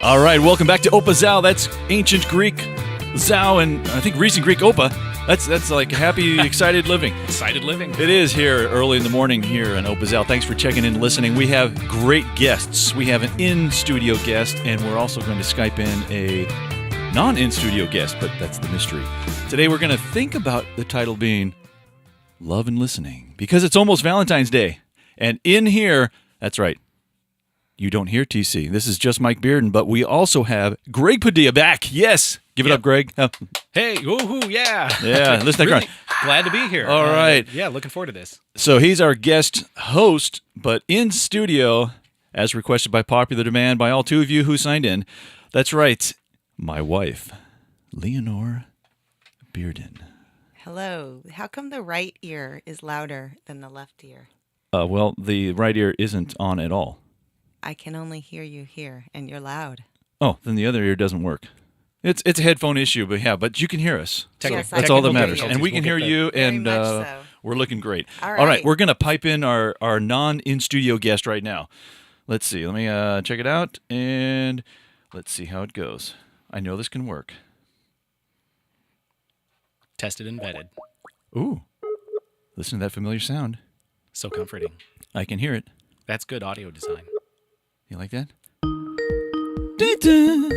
All right, welcome back to Opa Zao. That's ancient Greek Zao, and I think recent Greek Opa. That's like happy, excited living. Excited living. It is here early in the morning here in Opa Zao. Thanks for checking in and listening. We have great guests. We have an in-studio guest, and we're also going to Skype in a non-in-studio guest, but that's the mystery. Today we're going to think about the title being Love and Listening, because it's almost Valentine's Day. And in here, that's right, you don't hear TC. This is just Mike Bearden, but we also have Greg Padilla back. Yes. Give it up, Greg. Hey, woohoo, yeah. Yeah, listen to Really glad to be here. All right. Yeah, looking forward to this. So he's our guest host, but in studio, as requested by popular demand by all two of you who signed in. That's right, my wife, Leonore Bearden. Hello. How come the right ear is louder than the left ear? Well, the right ear isn't on at all. I can only hear you here, and you're loud. Oh, then the other ear doesn't work. It's a headphone issue, but you can hear us. Yes, That's all that I can matters. hear you. And we can hear you, Very and much so. we're looking great. All All right, right. we're going to pipe in our non-in-studio guest right now. Let's see. Let me check it out, and let's see how it goes. I know this can work. Tested and vetted. Ooh. Listen to that familiar sound. So comforting. I can hear it. That's good audio design. You like that? Da-da.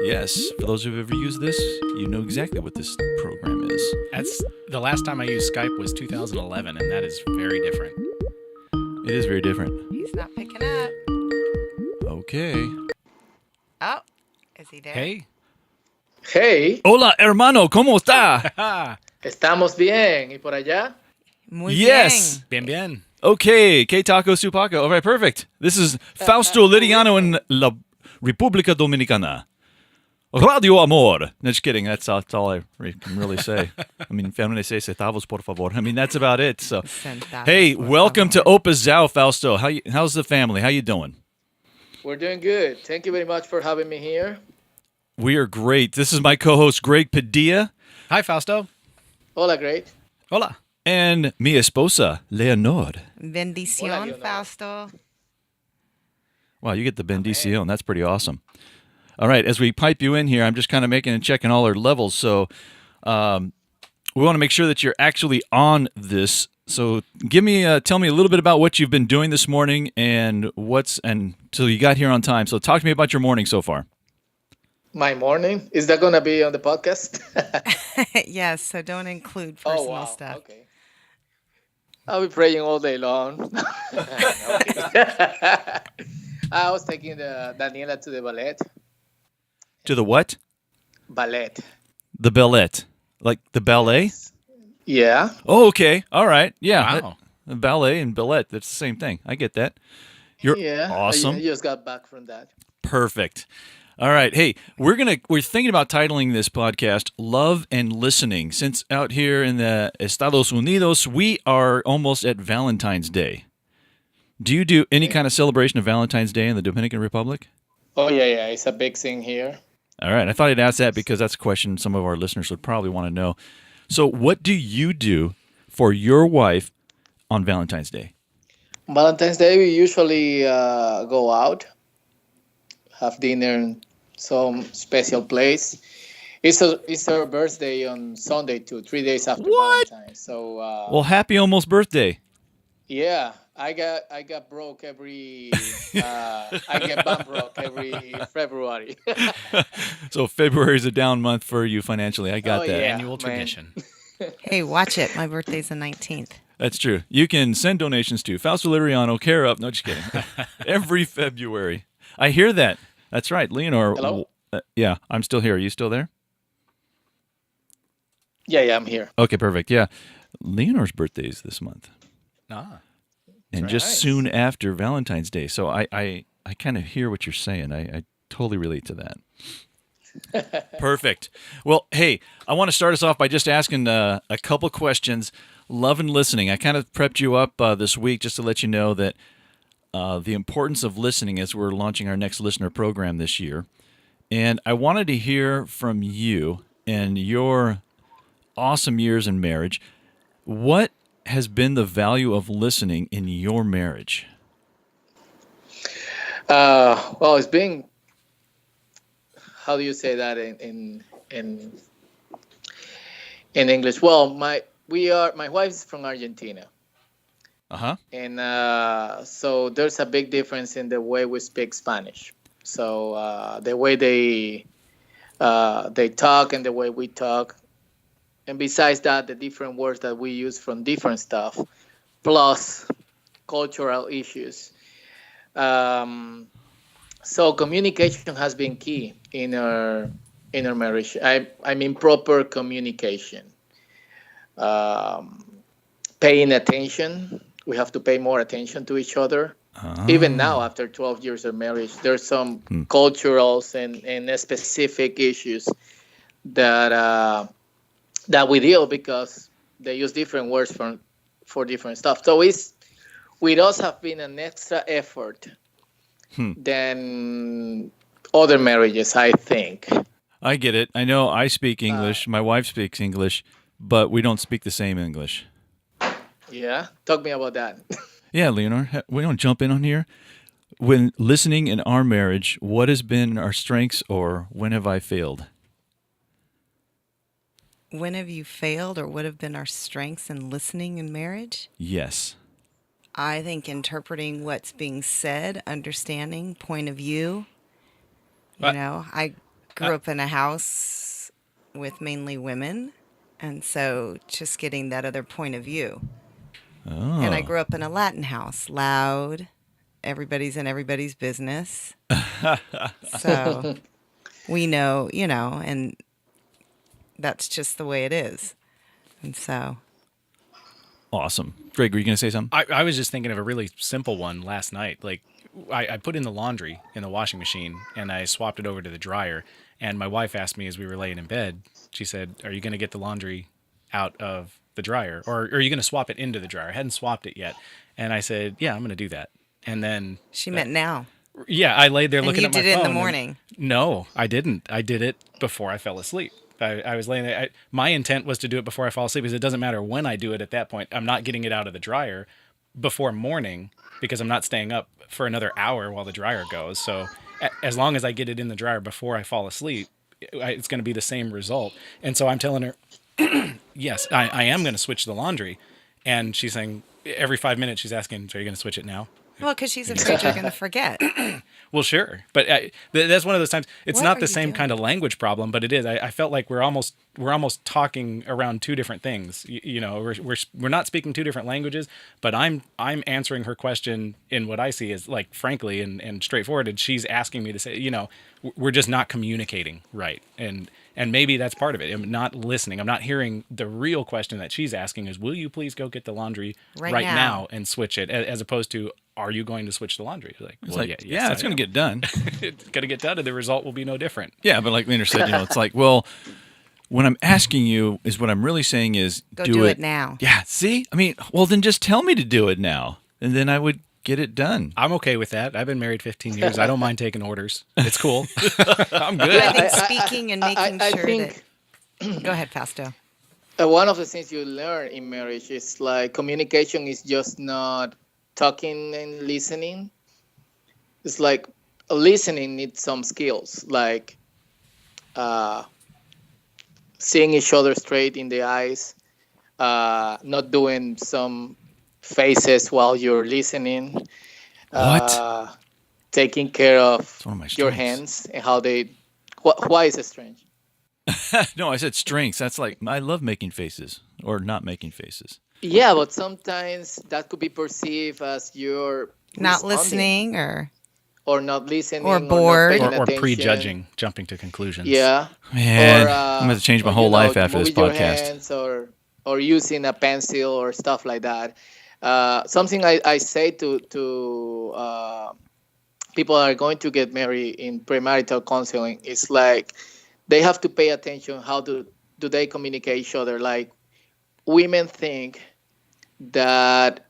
Yes. For those who've ever used this, you know exactly what this program is. That's the last time I used Skype was 2011, and that is very different. It is very different. He's not picking up. Okay. Oh, is he there? Hey. Hey, Hola, hermano. ¿Cómo está? estamos bien. ¿Y por allá? Muy Yes. bien. Bien, bien. Okay, que taco su paco. All right, perfect. This is Fausto Liriano in La República Dominicana. Radio Amor. No, just kidding. That's all I can really say. I mean, when they say centavos, por favor. I mean, that's about it. So, Centavos, hey, por welcome to favor. Opa Zao, Fausto. How's the family? How you doing? We're doing good. Thank you very much for having me here. We are great. This is my co-host, Greg Padilla, Hi, Fausto. Hola, great. Hola. and mi esposa, Leonor. Hola, Bendición, Leonor. Fausto. Wow, you get the bendición. That's pretty awesome. All right, as we pipe you in here, I'm just kind of making and checking all our levels. So we want to make sure that you're actually on this. So tell me a little bit about what you've been doing this morning and so you got here on time. So talk to me about your morning so far. My morning. Is that going to be on the podcast? Yes, so don't include personal stuff. Okay. I'll be praying all day long. I was taking Daniela to the ballet. To the what? Ballet. The ballet. Like the ballet? Yeah. Oh, okay. All right. Yeah. Wow. Ballet and ballet, that's the same thing. I get that. You're Yeah. awesome. I just got back from that. Perfect. All right. Hey, we're thinking about titling this podcast Love and Listening. Since out here in the Estados Unidos, we are almost at Valentine's Day. Do you do any kind of celebration of Valentine's Day in the Dominican Republic? Oh, yeah. It's a big thing here. All right. I thought I'd ask that because that's a question some of our listeners would probably want to know. So what do you do for your wife on Valentine's Day? Valentine's Day, we usually go out, have dinner in some special place. It's her birthday on Sunday too, 3 days after What? Valentine's. So Well, happy almost birthday. yeah, I got broke every I get bum broke every February. So February is a down month for you financially. I got Oh, that. yeah. Annual man. tradition. Hey, watch it. My birthday's the 19th. That's true. You can send donations to Fausto Liriano, Care Up. No, just kidding. Every February. I hear that. That's right. Leonor. Hello? Yeah, I'm still here. Are you still there? Yeah, I'm here. Okay, perfect. Yeah. Leonor's birthday is this month. Ah. And just Nice. soon after Valentine's Day. So I kind of hear what you're saying. I totally relate to that. Perfect. Well, hey, I want to start us off by just asking a couple questions. Love and listening. I kind of prepped you up this week just to let you know that the importance of listening as we're launching our next listener program this year. And I wanted to hear from you and your awesome years in marriage. What has been the value of listening in your marriage? Well, it's been how do you say that in in English? Well, my wife is from Argentina, Uh-huh. and so there's a big difference in the way we speak Spanish. So the way they talk and the way we talk, and besides that, the different words that we use from different stuff, plus cultural issues. Um, so communication has been key in our marriage. I mean proper communication, um, paying attention. We have to pay more attention to each other. Even now, after 12 years of marriage, there's some culturals and specific issues that that we deal because they use different words for different stuff. So it's with us have been an extra effort than other marriages, I think. I get it. I know I speak English. My wife speaks English, but we don't speak the same English. Yeah, talk me about that. Yeah, Leonor, we don't jump in on here. When listening in our marriage, what has been our strengths or when have I failed? When have you failed, or what have been our strengths in listening in marriage? Yes. I think interpreting what's being said, understanding point of view. I grew up in a house with mainly women, and so just getting that other point of view. Oh. And I grew up in a Latin house, loud, everybody's in everybody's business. So we know, and that's just the way it is. And so. Awesome. Greg, were you going to say something? I was just thinking of a really simple one last night. Like, I put in the laundry in the washing machine, and I swapped it over to the dryer. And my wife asked me as we were laying in bed, she said, "Are you going to get the laundry out of the dryer? Or are you going to swap it into the dryer?" I hadn't swapped it yet. And I said, "Yeah, I'm going to do that." And then... She meant now. Yeah, I laid there And looking you at my phone. did it in the morning. No, I didn't. I did it before I fell asleep. I was laying there. My intent was to do it before I fall asleep because it doesn't matter when I do it at that point. I'm not getting it out of the dryer before morning because I'm not staying up for another hour while the dryer goes. So as long as I get it in the dryer before I fall asleep, it's going to be the same result. And so I'm telling her, yes, I am going to switch the laundry. And she's saying every 5 minutes she's asking, "So are you going to switch it now?" Well, because she's afraid you're going to forget. Well, sure, but that's one of those times. It's What not are the you same doing? kind of language problem, but it is. I felt like we're almost talking around two different things. We're not speaking two different languages, but I'm answering her question in what I see as like frankly and straightforward, and she's asking me to say, we're just not communicating right, and maybe that's part of it. I'm not listening. I'm not hearing the real question that she's asking is, "Will you please go get the laundry Right now." now and switch it?" As opposed to, "Are you going to switch the laundry?" Like, It's well, like, yes, it's going to get done. it's going to get done, and the result will be no different. Yeah, but like Leonor said, it's like, well, when I'm asking you is what I'm really saying is Go do it now. Yeah, see? I mean, well, then just tell me to do it now, and then I would get it done. I'm okay with that. I've been married 15 years. I don't mind taking orders. It's cool. I'm But good. I think speaking and making I sure think that. Go ahead, Fausto. one of the things you learn in marriage is like communication is just not talking and listening. It's like listening needs some skills, like seeing each other straight in the eyes, not doing some faces while you're listening. What? Taking care of It's one of my your strengths. hands and how they. Why is it strange? No, I said strengths. That's like, I love making faces or not making faces. Yeah, but sometimes that could be perceived as you're Not responding listening or not listening, or not bored. paying or attention. prejudging, jumping to conclusions. Yeah, Man, or, I'm going to change my or, whole life after this moving your podcast. hands or using a pencil or stuff like that. Something I say to people that are going to get married in premarital counseling is like they have to pay attention. How do they communicate each other? Like women think that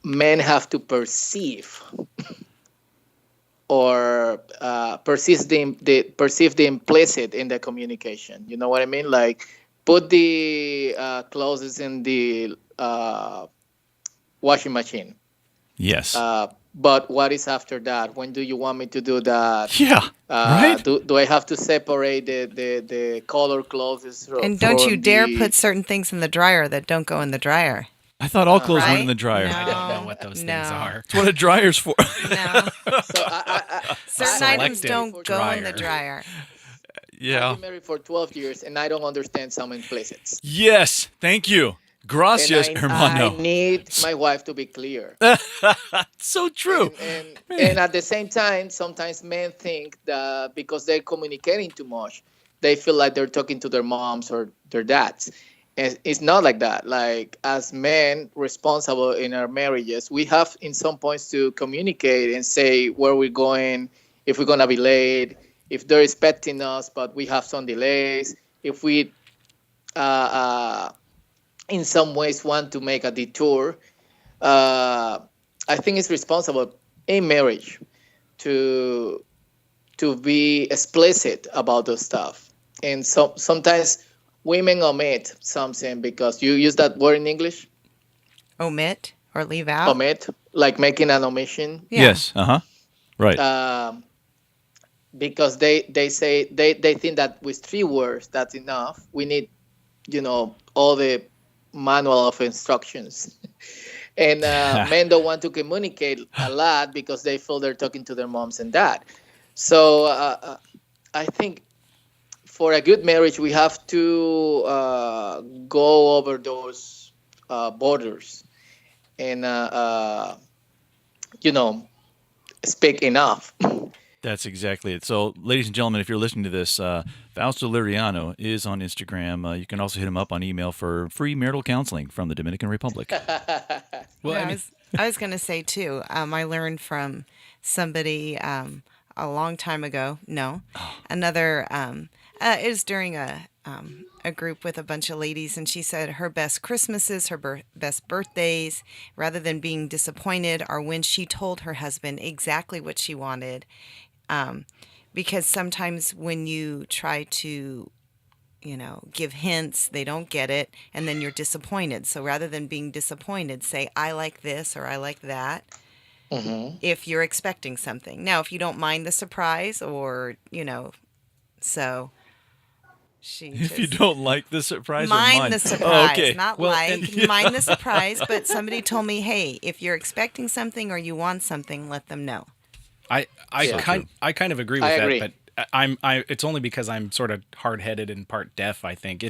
men have to perceive or perceive the implicit in the communication. You know what I mean? Like put the clothes in the washing machine. Yes. but what is after that? When do you want me to do that? Yeah. Right? Do I have to separate the color clothes And don't you from dare the- put certain things in the dryer that don't go in the dryer. I thought all clothes went in Right? the dryer. No. I don't know what those things No. are. That's what a dryer's for. No. So Certain Selective items don't go in the dryer. dryer. I've Yeah. been married for 12 years and I don't understand some implicits. Yes. Thank you. Gracias, And hermano. I need my wife to be clear. So true. And at the same time, sometimes men think that because they're communicating too much, they feel like they're talking to their moms or their dads. And it's not like that. Like, as men responsible in our marriages, we have in some points to communicate and say where we're going, if we're going to be late, if they're expecting us, but we have some delays, if we in some ways want to make a detour. I think it's responsible in marriage to be explicit about those stuff. And sometimes women omit something because you use that word in English, Omit or leave out. omit, like making an omission. Yeah. Yes. Uh-huh. Right. Because they say they think that with 3 words that's enough. We need, all the manual of instructions. And men don't want to communicate a lot because they feel they're talking to their moms and dad. So I think for a good marriage, we have to go over those borders and, speak enough. That's exactly it. So, ladies and gentlemen, if you're listening to this, Fausto Liriano is on Instagram. You can also hit him up on email for free marital counseling from the Dominican Republic. Well, Yeah, I was going to say too. I learned from somebody a long time ago. No, another. It was during a group with a bunch of ladies, and she said her best Christmases, her best birthdays, rather than being disappointed, are when she told her husband exactly what she wanted. Because sometimes when you try to, give hints, they don't get it, and then you're disappointed. So rather than being disappointed, say, I like this or I like that, if you're expecting something. Now, if you don't mind the surprise or, so she If you just don't like the surprise, or mind the surprise, Oh, okay. not Well, mind the surprise. But somebody told me, hey, if you're expecting something or you want something, let them know. I So kind of agree with I that, agree. but it's only because I'm sort of hard-headed and part deaf, I think.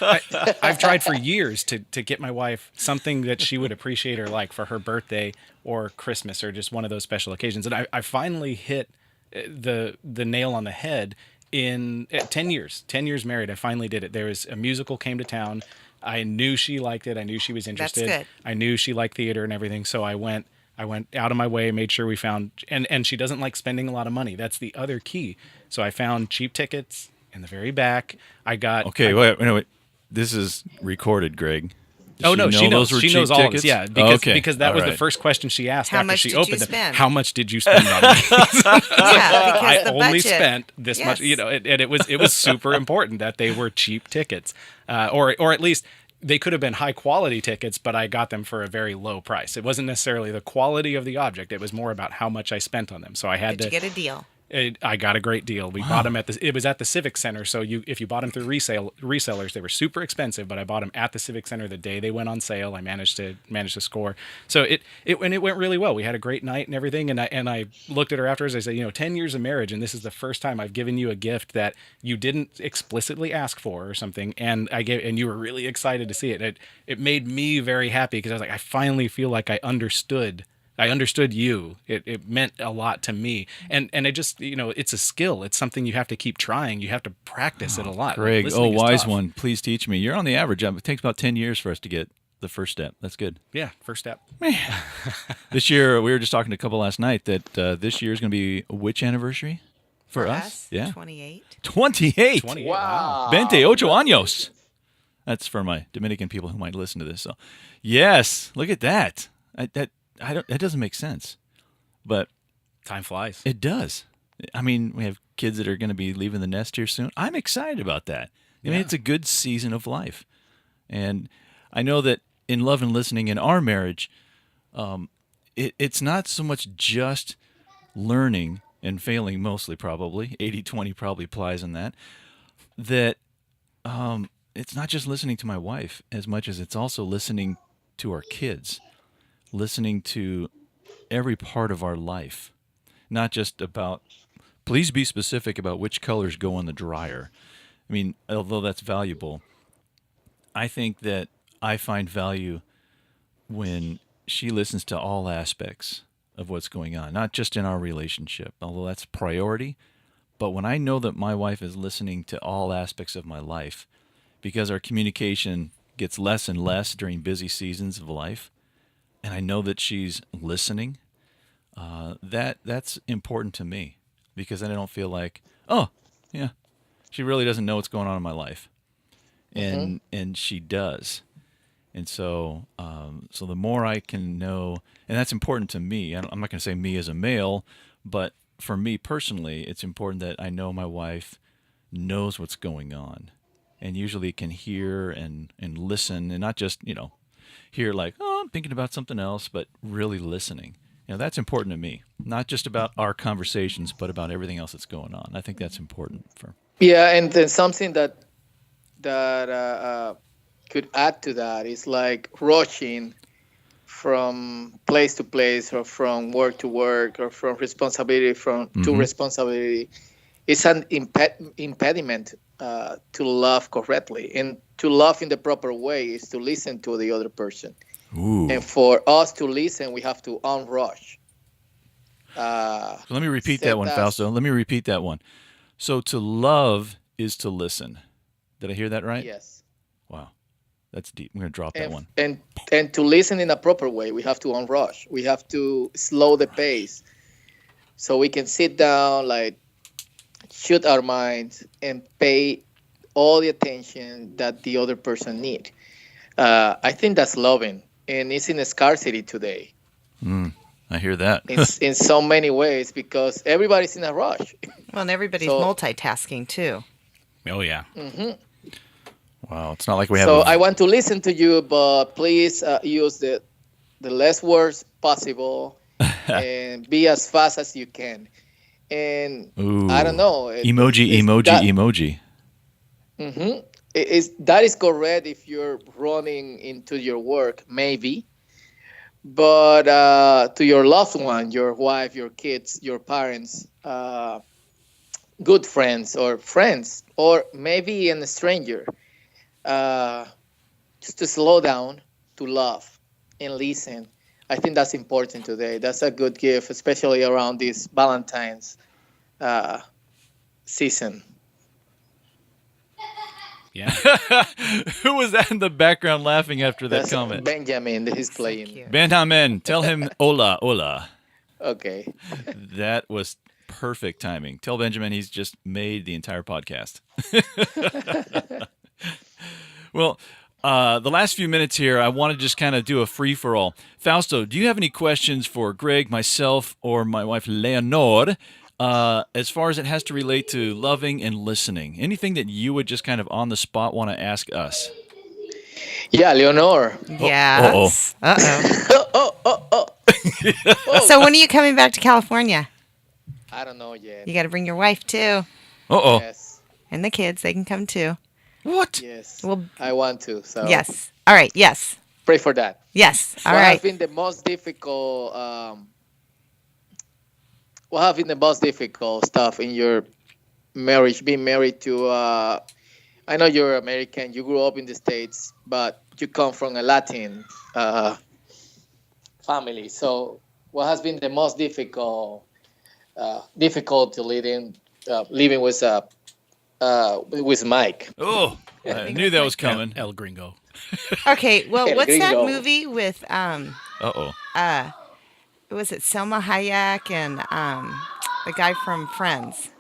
I've tried for years to get my wife something that she would appreciate or like for her birthday or Christmas or just one of those special occasions. And I finally hit the nail on the head in 10 years married. I finally did it. There was a musical came to town. I knew she liked it. I knew she was interested. good. I knew she liked theater and everything. So I went out of my way, made sure we found, and she doesn't like spending a lot of money. That's the other key. So I found cheap tickets in the very back. I got Okay, wait. This is recorded, Greg. Does Oh no, she knows. those were She knows cheap all tickets? this. Yeah, because that All was the right. first question she asked How after much she did you opened it. spend? How much did you spend on me? Yeah, because I the only budget. spent this much. Yes. And it was super important that they were cheap tickets, or at least they could have been high quality tickets, but I got them for a very low price. It wasn't necessarily the quality of the object; it was more about how much I spent on them. So I had Did you to. get a deal? I got a great deal. We bought them it was at the Civic Center. So if you bought them through resellers, they were super expensive, but I bought them at the Civic Center the day they went on sale. I managed to score. So it went really well. We had a great night and everything. And I looked at her afterwards. I said, 10 years of marriage, and this is the first time I've given you a gift that you didn't explicitly ask for or something. And and you were really excited to see it. It made me very happy because I was like, I finally feel like I understood you. It meant a lot to me. And it just, it's a skill. It's something you have to keep trying. You have to practice it a lot. Greg, Listening is wise tough. one, please teach me. You're on the average. It takes about 10 years for us to get the first step. That's good. Yeah, first step. This year, we were just talking to a couple last night that this year is going to be which anniversary for us? Yeah. 28. 28. 28. Wow. 28 años. That's for my Dominican people who might listen to this. So, yes, look at that. That doesn't make sense, but Time flies. it does. I mean, we have kids that are going to be leaving the nest here soon. I'm excited about that. I mean, it's a good season of life, and I know that in love and listening in our marriage, it's not so much just learning and failing, mostly probably 80-20 probably applies in that it's not just listening to my wife as much as it's also listening to our kids, listening to every part of our life, not just about, please be specific about which colors go in the dryer. I mean, although that's valuable, I think that I find value when she listens to all aspects of what's going on, not just in our relationship, although that's priority. But when I know that my wife is listening to all aspects of my life, because our communication gets less and less during busy seasons of life, and I know that she's listening, that's important to me, because then I don't feel like, oh, yeah, she really doesn't know what's going on in my life, and she does. And so, so the more I can know, and that's important to me. I'm not going to say me as a male, but for me personally, it's important that I know my wife knows what's going on, and usually can hear and listen, and not just hear like, oh, I'm thinking about something else, but really listening. That's important to me. Not just about our conversations, but about everything else that's going on. I think that's important for. Yeah, and then something that could add to that is like rushing from place to place, or from work to work, or from responsibility to responsibility. It's an impediment to love correctly, and to love in the proper way is to listen to the other person. Ooh. And for us to listen, we have to unrush. So let me repeat that one, Fausto. Let me repeat that one. So to love is to listen. Did I hear that right? Yes. Wow. That's deep. I'm going to drop that one. And to listen in a proper way, we have to unrush. We have to slow the pace so we can sit down, like shoot our minds, and pay all the attention that the other person needs. I think that's loving, and it's in a scarcity today. I hear that. In so many ways, because everybody's in a rush. Well, and everybody's multitasking too. Oh, yeah. Wow. It's not like we have. So I want to listen to you, but please use the less words possible and be as fast as you can. And Ooh. I don't know. Emoji. That is correct if you're running into your work, maybe. But to your loved one, your wife, your kids, your parents, good friends, or maybe a stranger, just to slow down, to love and listen. I think that's important today. That's a good gift, especially around this Valentine's season. Yeah. Who was that in the background laughing after that That's comment? Benjamin, he's So playing. cute. Benjamin, tell him hola, hola. Okay. That was perfect timing. Tell Benjamin he's just made the entire podcast. Well, the last few minutes here, I want to just kind of do a free-for-all. Fausto, do you have any questions for Greg, myself, or my wife, Leonor, as far as it has to relate to loving and listening? Anything that you would just kind of on the spot want to ask us? Yeah, Leonor. Yes. Uh-oh. So when are you coming back to California? I don't know yet. You got to bring your wife too, Uh-oh. Yes. and the kids. They can come too. What? Yes. Well, I want to. So yes. All right. Yes. pray for that. Yes. All What right. has been the most difficult? What have been the most difficult stuff in your marriage? Being married to, I know you're American. You grew up in the States, but you come from a Latin family. So, what has been the most difficult living with Mike? Oh, I knew that was coming. El Gringo. Okay. Well, El what's that Gringo. movie with Uh-oh. was it Selma Hayek and the guy from Friends?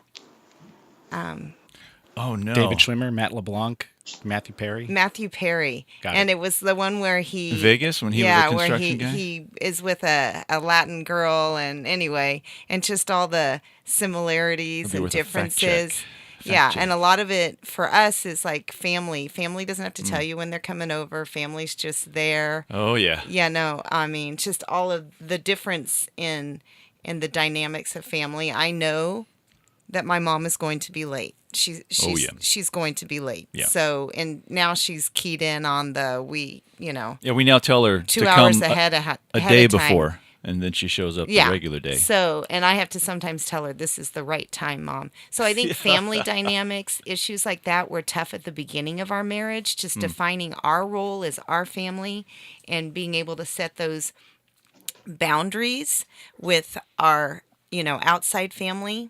Oh, no. David Schwimmer, Matt LeBlanc, Matthew Perry. Matthew Perry. Got And it. it was the one where he Vegas, when he was a construction where guy? he is with a Latin girl, and anyway, and just all the similarities Maybe and with a fact differences. Yeah, check. and a lot of it for us is like family. Family doesn't have to tell you when they're coming over. Family's just there. Oh yeah. Yeah, no, I mean, just all of the difference in the dynamics of family. I know that my mom is going to be late. She's going to be late. Yeah. So, and now she's keyed in on We now tell her 2 to hours come ahead a day before, and then she shows up the regular day. So, and I have to sometimes tell her this is the right time, Mom. So I think family dynamics, issues like that were tough at the beginning of our marriage, just defining our role as our family and being able to set those boundaries with our, outside family.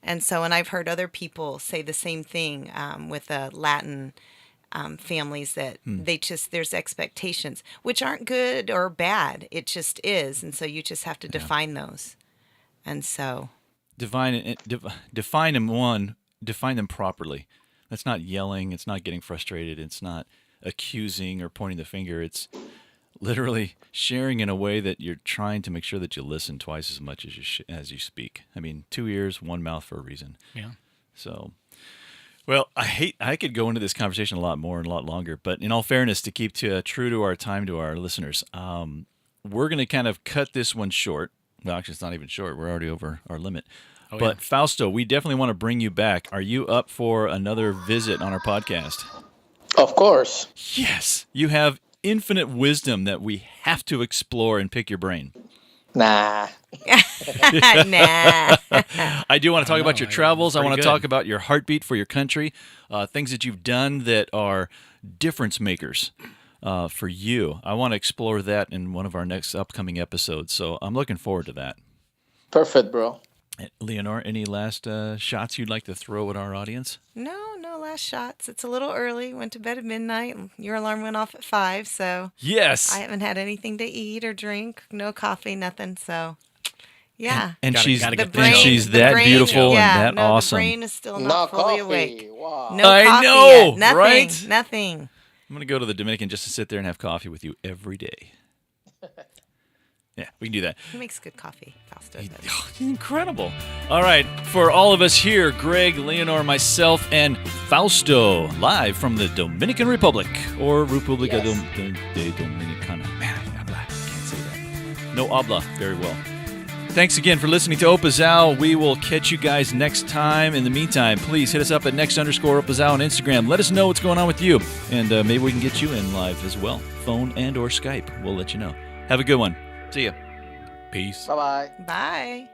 And so, and I've heard other people say the same thing with Latin families that there's expectations, which aren't good or bad. It just is. And so you just have to define those. And so. Define them properly. That's not yelling. It's not getting frustrated. It's not accusing or pointing the finger. It's literally sharing in a way that you're trying to make sure that you listen twice as much as you speak. I mean, 2 ears, 1 mouth for a reason. Yeah. So, well, I could go into this conversation a lot more and a lot longer, but in all fairness, to keep true to our time to our listeners, we're going to kind of cut this one short. Well, actually, it's not even short. We're already over our limit. Oh, But yeah. Fausto, we definitely want to bring you back. Are you up for another visit on our podcast? Of course. Yes. You have infinite wisdom that we have to explore and pick your brain. Nah. nah. I do want to talk about your travels. I pretty want to good. talk about your heartbeat for your country, things that you've done that are difference makers for you. I want to explore that in one of our next upcoming episodes. So I'm looking forward to that. Perfect, bro. Leonor, any last shots you'd like to throw at our audience? No last shots. It's a little early. Went to bed at midnight. Your alarm went off at 5, so Yes. I haven't had anything to eat or drink. No coffee, nothing. So, yeah. And Gotta she's get The the brain, she's the that brain- beautiful yeah, and that no, awesome. The brain is still No not fully coffee. awake. Wow. No I coffee know, yet. Nothing. right? Nothing. I'm going to go to the Dominican just to sit there and have coffee with you every day. Yeah, we can do that. He makes good coffee. Fausto does. Oh, incredible. All right. For all of us here, Greg, Leonor, myself, and Fausto, live from the Dominican Republic, or República Yes. de Dominicana. Man, I can't say that. No habla very well. Thanks again for listening to Opazao. We will catch you guys next time. In the meantime, please hit us up at next_Opazao on Instagram. Let us know what's going on with you, and maybe we can get you in live as well. Phone and or Skype. We'll let you know. Have a good one. See ya. Peace. Bye-bye. Bye.